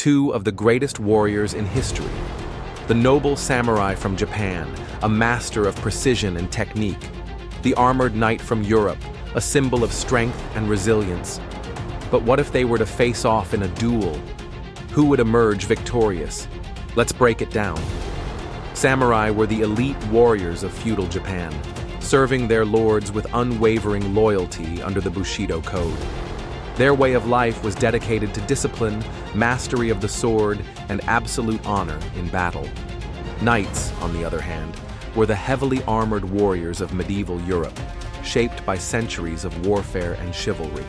two of the greatest warriors in history. The noble samurai from Japan, a master of precision and technique. The armored knight from Europe, a symbol of strength and resilience. But what if they were to face off in a duel? Who would emerge victorious? Let's break it down. Samurai were the elite warriors of feudal Japan, serving their lords with unwavering loyalty under the Bushido Code. Their way of life was dedicated to discipline, mastery of the sword, and absolute honor in battle. Knights, on the other hand, were the heavily armored warriors of medieval Europe, shaped by centuries of warfare and chivalry.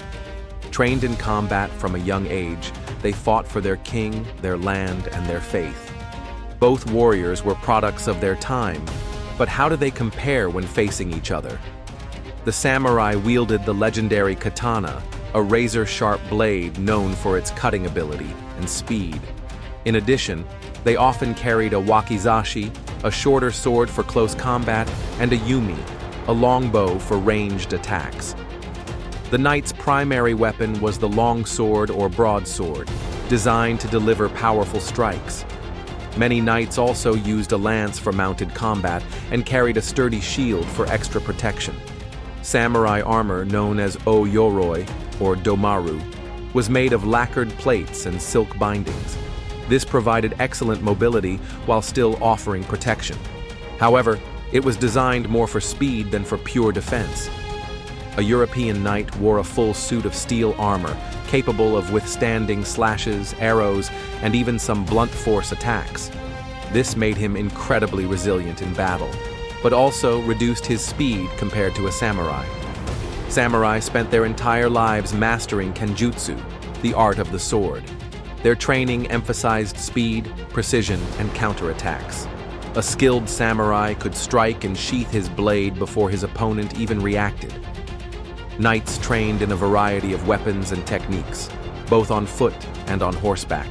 Trained in combat from a young age, they fought for their king, their land, and their faith. Both warriors were products of their time, but how do they compare when facing each other? The samurai wielded the legendary katana, a razor-sharp blade known for its cutting ability and speed. In addition, they often carried a wakizashi, a shorter sword for close combat, and a yumi, a longbow for ranged attacks. The knight's primary weapon was the longsword or broadsword, designed to deliver powerful strikes. Many knights also used a lance for mounted combat and carried a sturdy shield for extra protection. Samurai armor, known as o-yoroi, or domaru, was made of lacquered plates and silk bindings. This provided excellent mobility while still offering protection. However, it was designed more for speed than for pure defense. A European knight wore a full suit of steel armor, capable of withstanding slashes, arrows, and even some blunt force attacks. This made him incredibly resilient in battle, but also reduced his speed compared to a samurai. Samurai spent their entire lives mastering Kenjutsu, the art of the sword. Their training emphasized speed, precision, and counterattacks. A skilled samurai could strike and sheath his blade before his opponent even reacted. Knights trained in a variety of weapons and techniques, both on foot and on horseback.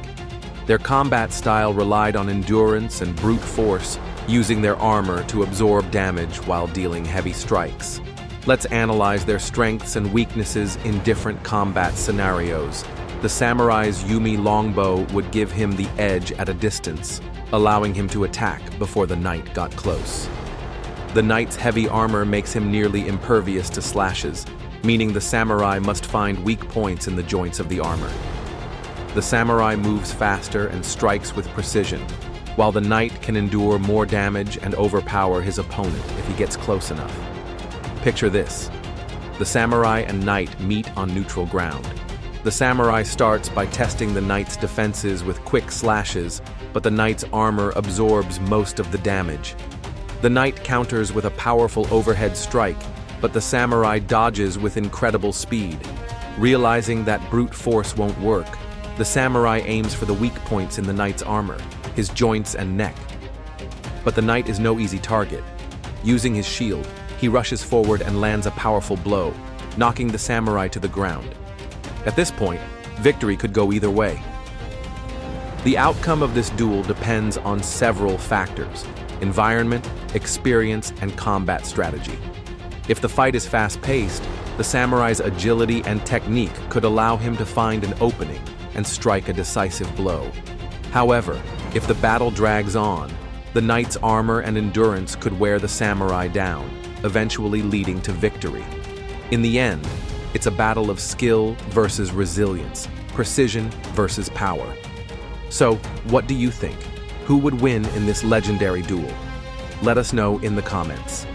Their combat style relied on endurance and brute force, using their armor to absorb damage while dealing heavy strikes. Let's analyze their strengths and weaknesses in different combat scenarios. The samurai's yumi longbow would give him the edge at a distance, allowing him to attack before the knight got close. The knight's heavy armor makes him nearly impervious to slashes, meaning the samurai must find weak points in the joints of the armor. The samurai moves faster and strikes with precision, while the knight can endure more damage and overpower his opponent if he gets close enough. Picture this. The samurai and knight meet on neutral ground. The samurai starts by testing the knight's defenses with quick slashes, but the knight's armor absorbs most of the damage. The knight counters with a powerful overhead strike, but the samurai dodges with incredible speed. Realizing that brute force won't work, the samurai aims for the weak points in the knight's armor, his joints and neck. But the knight is no easy target. Using his shield, he rushes forward and lands a powerful blow, knocking the samurai to the ground. At this point, victory could go either way. The outcome of this duel depends on several factors: environment, experience, and combat strategy. If the fight is fast-paced, the samurai's agility and technique could allow him to find an opening and strike a decisive blow. However, if the battle drags on, the knight's armor and endurance could wear the samurai down, eventually leading to victory. In the end, it's a battle of skill versus resilience, precision versus power. So, what do you think? Who would win in this legendary duel? Let us know in the comments.